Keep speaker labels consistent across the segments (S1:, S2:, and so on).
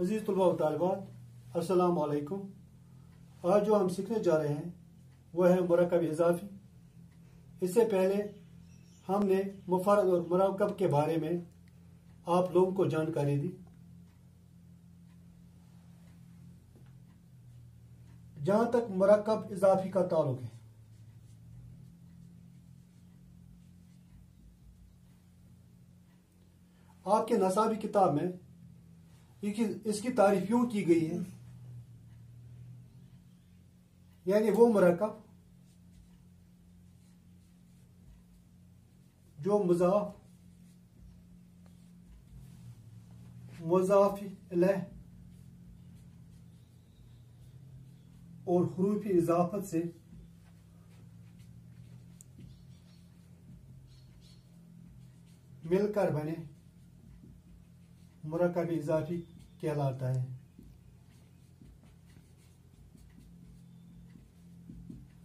S1: अजीज़ तलबा व तालिबात, अस्सलामु अलैकुम। आज जो हम सीखने जा रहे हैं वह है मुरक्कब इज़ाफ़ी। इससे पहले हमने मुफ़रद और मुरक्कब के बारे में आप लोगों को जानकारी दी। जहाँ तक मुरक्कब इज़ाफ़ी का ताल्लुक है, आपके नसाबी किताब में इसकी तारीफ यूं की गई है, यानी वो मुरक्कब जो मुज़ाफ़ इलैह और हुरूफ़ इज़ाफ़त से मिलकर बने मुरक्कब इज़ाफ़ी कहलाता है।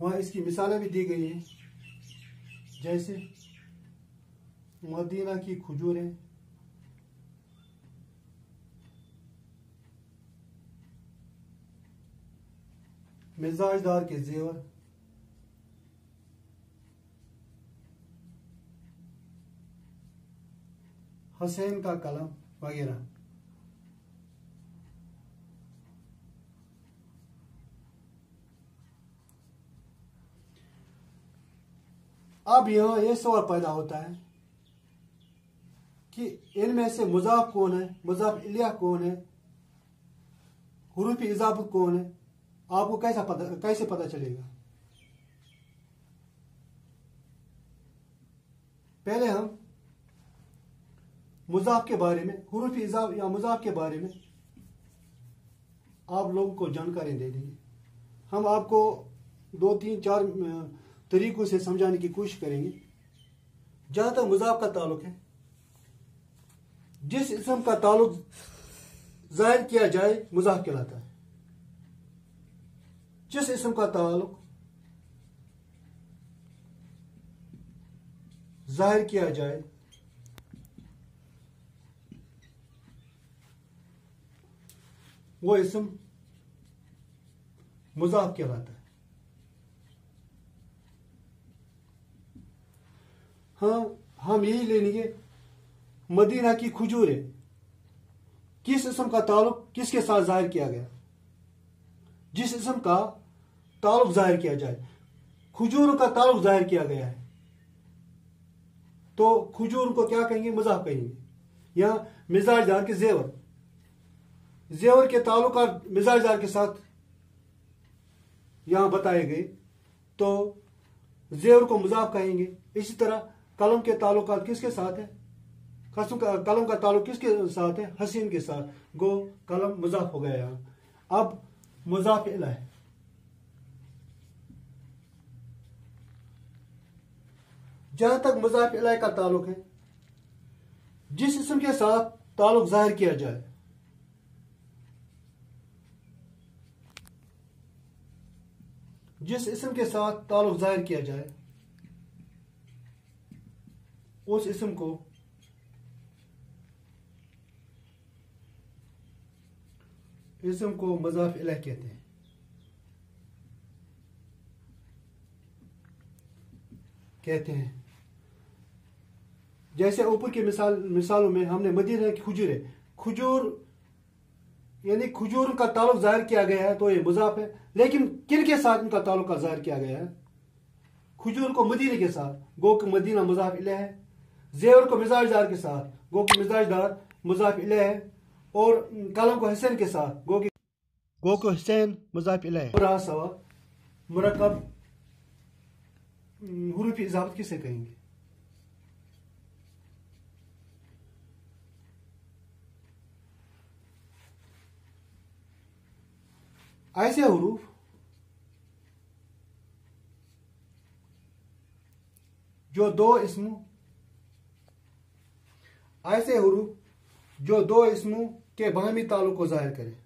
S1: वहाँ इसकी मिसालें भी दी गई हैं, जैसे मदीना की खजूरें, मिजाजदार के जेवर, हुसैन का कलम वगैरह। अब यहाँ यह सवाल पैदा होता है कि इनमें से मुज़ाफ कौन है, मुज़ाफ इलैह कौन है, हुरूफ इज़ाफ़त कौन है, आपको कैसे पता चलेगा। पहले हम मुज़ाफ के बारे में, हुरूफ इज़ाफ़ या मुज़ाफ के बारे में आप लोगों को जानकारी दे देंगे। हम आपको 2, 3, 4 तरीकों से समझाने की कोशिश करेंगे। जहां तक मुज़ाफ का ताल्लुक है, जिस इस्म का ताल्लुक ज़ाहिर किया जाए मुज़ाफ कहलाता है। जिस इस्म का ताल्लुक ज़ाहिर किया जाए वो इस्म मुज़ाफ कहलाता है। हाँ, हम यही ले लेंगे, मदीना की खजूरें, किस इस्म का ताल्लुक किसके साथ जाहिर किया गया। जिस इस्म का ताल्लुक जाहिर किया जाए, खजूर का ताल्लुक जाहिर किया गया है, तो खजूर को क्या कहेंगे, मुज़ाफ कहेंगे। या मिजाजदार के जेवर, जेवर के ताल्लुकात मिजाजदार के साथ यहां बताए गए, तो जेवर को मुज़ाफ कहेंगे। इसी तरह कलम के ताल्लुकात किसके साथ है, कलम का ताल्लुक किसके साथ है, हसीन के साथ, गो कलम मुज़ाफ हो गया यहां। अब मुज़ाफ इलैह, जहां तक मुज़ाफ इलैह का ताल्लुक है, जिस इस्म के साथ ताल्लुक जाहिर किया जाए, जिस इस्म के साथ ताल्लुक जाहिर किया जाए, उस इस्म को मुज़ाफ इलैह कहते हैं। जैसे ऊपर की मिसालों में हमने मदीना की खजूर यानी खजूर का ताल्लुक जाहिर किया गया है, तो ये मुज़ाफ है। लेकिन किन के साथ इनका ताल्लुक जाहिर किया गया है, खजूर को मदीने के साथ, गो कि मदीना मुज़ाफ इलैह है। जेवर को मिजाजदार के साथ, गो कि मिजाजदार मुज़ाफ इलैह है। और कलम को हुसैन के साथ, गो कि हुसैन मुज़ाफ इलैह है। रहा सवाल, मुरक्कब हुरूफ इज़ाफ़त किसे कहेंगे। ऐसे हुरूफ जो दो इस्मों के बाहमी ताल्लुक को जाहिर करें।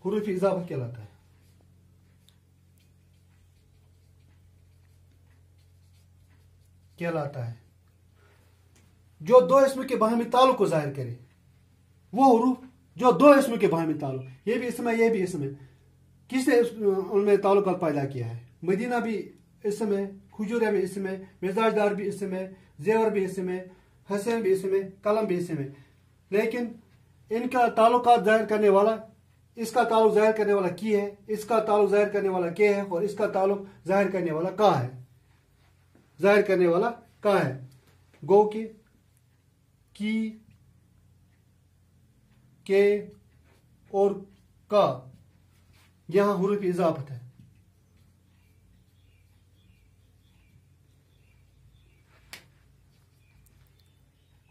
S1: हुरूफ इज़ाफ़त कहलाता है। कहलाता है। जो दो इसम के बाहमी ताल्लुक को जाहिर करे, वो हुरूफ जो दो इसम के बाहमी ताल्लुक, ये भी इसम है ये भी इसम है, किसने उनमें ताल्लुक पैदा किया है? मदीना भी इसम है, खुजूर भी इसम है, मिजाजदार भी इसम है, जेवर भी इसम है, हसैन भी इसम है, कलम भी इसम है। लेकिन इनका ताल्लुकात जाहिर करने वाला, इसका ताल्लुक जाहिर करने वाला की है, इसका ताल्लुक जाहिर करने वाला के है, और इसका ताल्लुक जाहिर करने वाला का है। जाहिर करने वाला का है। गो के और का, यहां हुरूफ इजाफत है।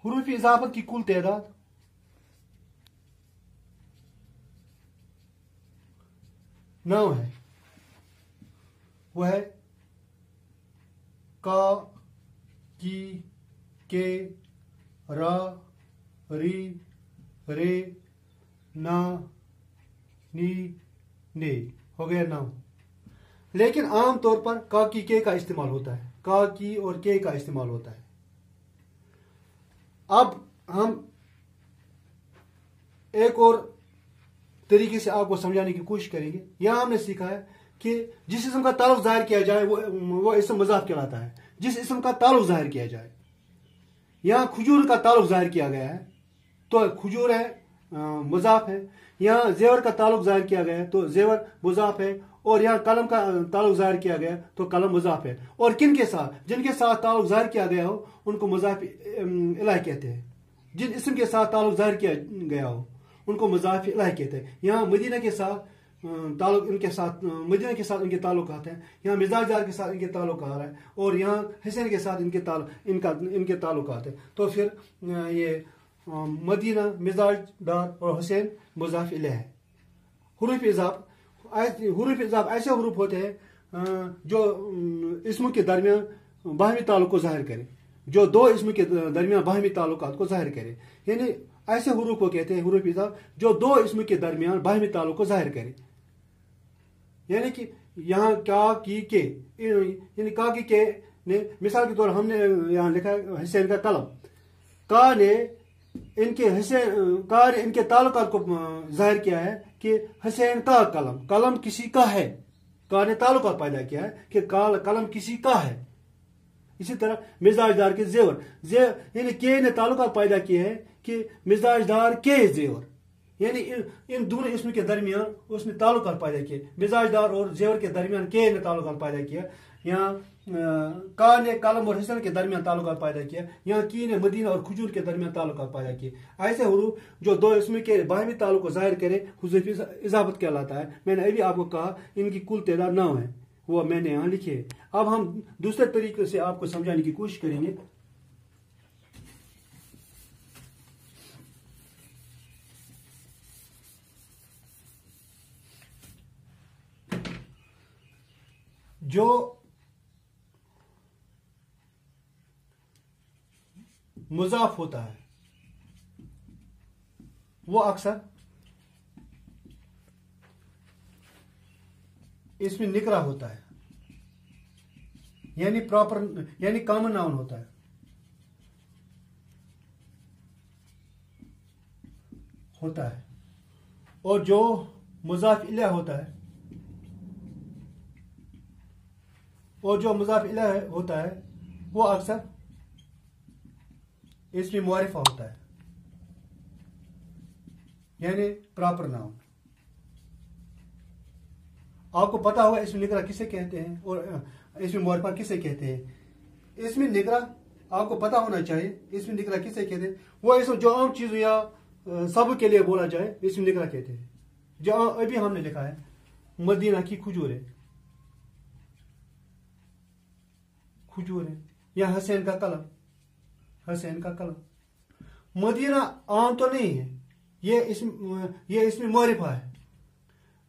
S1: हुरूफ इजाफत की कुल तादाद 9 है। वह है का, की, के, रा, री, रे, ना, नी, ने, हो गया 9। लेकिन आम तौर पर का, की, के का इस्तेमाल होता है, का, की और के का इस्तेमाल होता है। अब हम एक और तरीके से आपको समझाने की कोशिश करेंगे। यहां हमने सीखा है कि जिस इसम का ताल्लुक जाहिर किया जाए वो इसम मुजाफ कहलाता है। जिस इसम का ताल्लुक जाहिर किया जाए, यहां खुजूर का ताल्लुक जाहिर किया गया है तो खुजूर है मुजाफ है। यहां जेवर का ताल्लुक जाहिर किया गया है तो जेवर मुजाफ है। और यहां कलम का ताल्लुक जाहिर किया गया तो कलम मुजाफ है। और किन के साथ, जिनके साथ ताल्लुक जाहिर किया गया हो उनको मुजाफ इलाही कहते हैं। जिन इसम के साथ ताल्लुक जाहिर किया गया हो उनको मुजाफ इलाही कहते हैं। यहाँ मदीना के साथ ताल्लुक, इनके साथ मदीना के साथ इनके ताल्लुकात हैं। यहाँ मिजाजदार के साथ इनके ताल्लुक आ रहा है और यहाँ हसैन के साथ इनके ताल्लुकात है। तो फिर ये मदीना, मिजाजदार और हुसैन मुजाफ इलैह है। हुरूफ इजाफ ऐसे हुरूफ होते हैं जो इसम के दरमियान बाहमी ताल्लुक को जाहिर करे, जो दो इसम के दरमियान बाहमी ताल्लुकात को जाहिर करे। यानी ऐसे हुरूफ को कहते हैं हुरूफ इजाफ जो दो इसम के दरमियान बाहमी ताल्लुक को जाहिर करे। यानी कि यहाँ का, की, के, यानी का, की, के ने, मिसाल के तौर हमने यहाँ लिखा है हुसैन का कलम, का ने इनके ताल्लुकात को जाहिर किया है कि हुसैन का कलम, कलम किसी का है। का ने ताल्लुकात पैदा किया है कि कलम किसी का है। इसी तरह मिजाजदार के जेवर, यानी के ने ताल्लुकात पैदा किए हैं कि मिजाजदार के जेवर, यानी इन दोनों इसम के दरमियान उसने ताल्लुकात पैदा किए। मिजाजदार और जेवर के दरमियान के ने ताल्लुकात पैदा किया। यहाँ का ने कलम और हसन के दरमियान ताल्लुकात पैदा किया। यहाँ की ने मदीना और खुजूर के दरमियान ताल्लुकात पैदा किए। ऐसे हुरूफ जो दो इसम के बाहमी ताल्लुक को जाहिर करे हुरूफ इजाफत कहलाता है। मैंने अभी आपको कहा इनकी कुल तादाद 9 है, वो मैंने यहाँ लिखी है। अब हम दूसरे तरीके से आपको समझाने की कोशिश करेंगे। जो मुजाफ होता है वो अक्सर इसमें निकरा होता है, यानी कॉमन नाउन होता है। और जो मुजाफ इलैह होता है वो अक्सर इसमें मुआरिफा होता है, यानी प्रॉपर नाउन। आपको पता होगा इसमें निकरा किसे कहते हैं और इसमें मुआरिफा किसे कहते हैं। इसमें निकरा आपको पता होना चाहिए, इसमें निकरा किसे कहते हैं। वो इसमें जो आम चीज या सब के लिए बोला जाए इसमें निकरा कहते हैं। जो अभी हमने लिखा है मदीना की खुजूर है या हसैन का कलम, मदीना आम तो नहीं है, ये इसमें मुआरिफा है।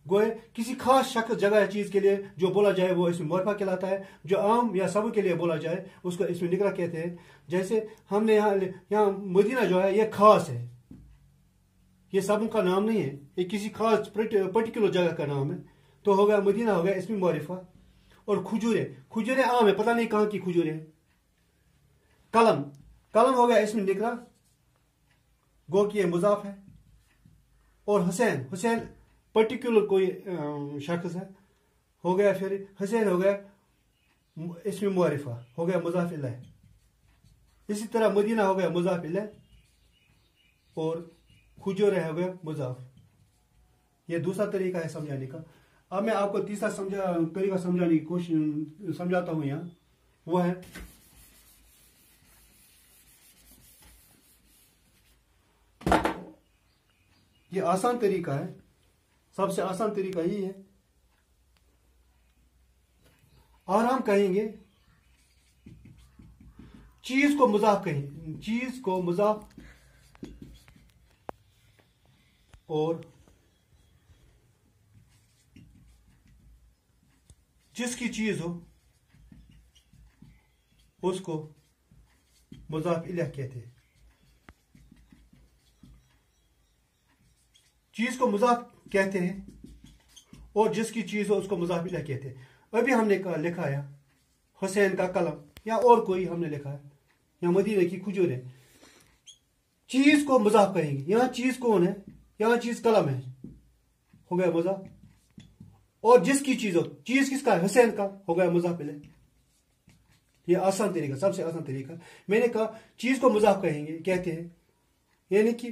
S1: गोए किसी खास शख्स, जगह, चीज के लिए जो बोला जाए वो इसमें मुआरिफा कहलाता है। जो आम या सब के लिए बोला जाए उसको इसमें निकरा कहते हैं। जैसे हमने यहाँ मदीना जो है ये खास है, ये सब का नाम नहीं है, ये किसी खास पर्टिकुलर जगह का नाम है। तो हो गया मदीना, हो गया इसमें मुआरिफा। और खुजूरें आम है, पता नहीं कहाँ की खुजूरें, कलम, कलम हो गया इसमें निकरा, गो कि ये मुजाफ है। और हुसैन, हुसैन पर्टिकुलर कोई शख्स है, हो गया। फिर हुसैन हो गया इसमें मुआरिफा, हो गया मुजाफ इलैह। इसी तरह मदीना हो गया मुजाफ इलैह और खुजूर हो गया मुजाफ। ये दूसरा तरीका है समझाने का। अब मैं आपको तीसरा तरीका समझाने की कोशिश समझाता हूं। यहाँ वो है ये आसान तरीका है, सबसे आसान तरीका यही है। और हम कहेंगे चीज को मुजाफ, कहेंगे चीज को मुजाफ और जिसकी चीज हो उसको मुजाफ इलैह कहते हैं। चीज को मुजाफ कहते हैं और जिसकी चीज हो उसको मुजाफ इलैह कहते हैं। अभी हमने लिखा है हुसैन का कलम, या और कोई हमने लिखा है, या मदीने की खुजूर है। चीज को मुजाफ कहेंगे, यहां चीज कौन है, यहां चीज कलम है, हो गया मुजाफ। और जिसकी चीज हो, चीज किसका है, हुसैन का, हो गया मुजाफ इलैह। ये आसान तरीका, सबसे आसान तरीका। मैंने कहा चीज को मुजाफ कहेंगे, कहते हैं, यानी कि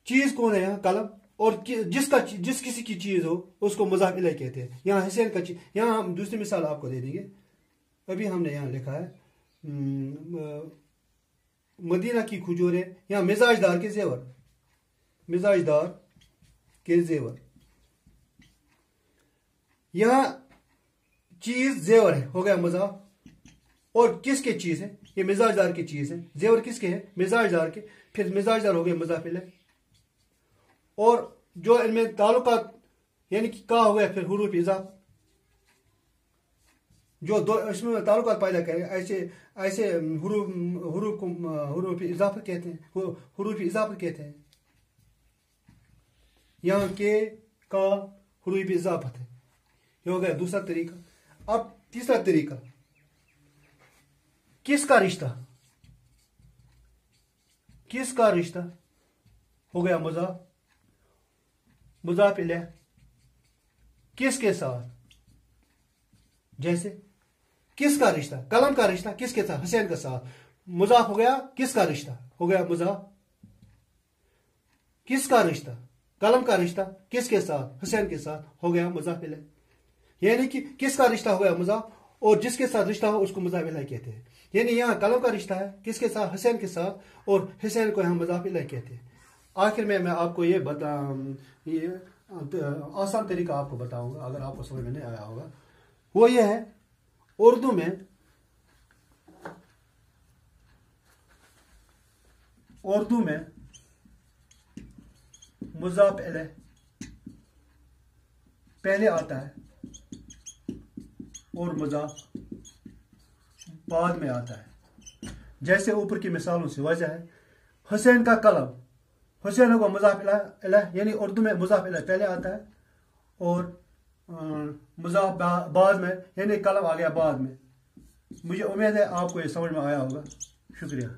S1: चीज कौन है, यहां कलम, और जिस किसी की चीज हो उसको मुजाफ इलैह कहते हैं। यहां हुसैन का चीज, यहां हम दूसरी मिसाल आपको दे देंगे। अभी हमने यहां लिखा है मदीना की खुजूर है, यहां मिजाजदार के जेवर, मिजाजदार के जेवर। यहां चीज जेवर है, हो गया मुजाफ। और किसके चीज है, ये मिजाजदार की चीज है। जेवर किसके है, मिजाजदार के, फिर मिजाजदार हो गया मुजाफ इलैह। और जो इनमें ताल्लुकात, यानी कि का हो गया फिर हुरूफ इजाफ, जो दो इसमें ताल्लुकात पैदा करें, ऐसे ऐसे हुरूफ इजाफत कहते हैं, हुरूफ इजाफत कहते हैं। यहां के का हुरूफ इजाफत है। ये हो गया दूसरा तरीका। अब तीसरा तरीका, किसका रिश्ता, किसका रिश्ता, हो गया मुजाफ, मुजाफ इलैह किसके साथ, जैसे किसका रिश्ता, कलम का रिश्ता किसके साथ, हुसैन के साथ। मुजाफ हो गया किसका रिश्ता, हो गया मुजाफ। किसका रिश्ता, कलम का रिश्ता किसके साथ, हुसैन के साथ, हो गया मुजाफ इलैह। यानी कि किसका रिश्ता हो गया मुजाफ, और जिसके साथ रिश्ता हो उसको मुजाफ इलैह कहते हैं। यानी यहां कलम का रिश्ता है किसके साथ, हुसैन के साथ, और हुसैन को यहां मुजाफ इलैह कहते हैं। आखिर में मैं आपको ये आसान तरीका आपको बताऊंगा, अगर आपको समझ में नहीं आया होगा। वो ये है, उर्दू में मुजाफ इलैह पहले आता है और मुजाफ बाद में आता है। जैसे ऊपर की मिसालों से वजह है, हुसैन का कलम, हुसैन होगा मुजाफ इलैह, यानी उर्दू में मुजाफ इलैह पहले आता है और मुजाफ बाद में, यानी कलम आ गया बाद में। मुझे उम्मीद है आपको ये समझ में आया होगा। शुक्रिया।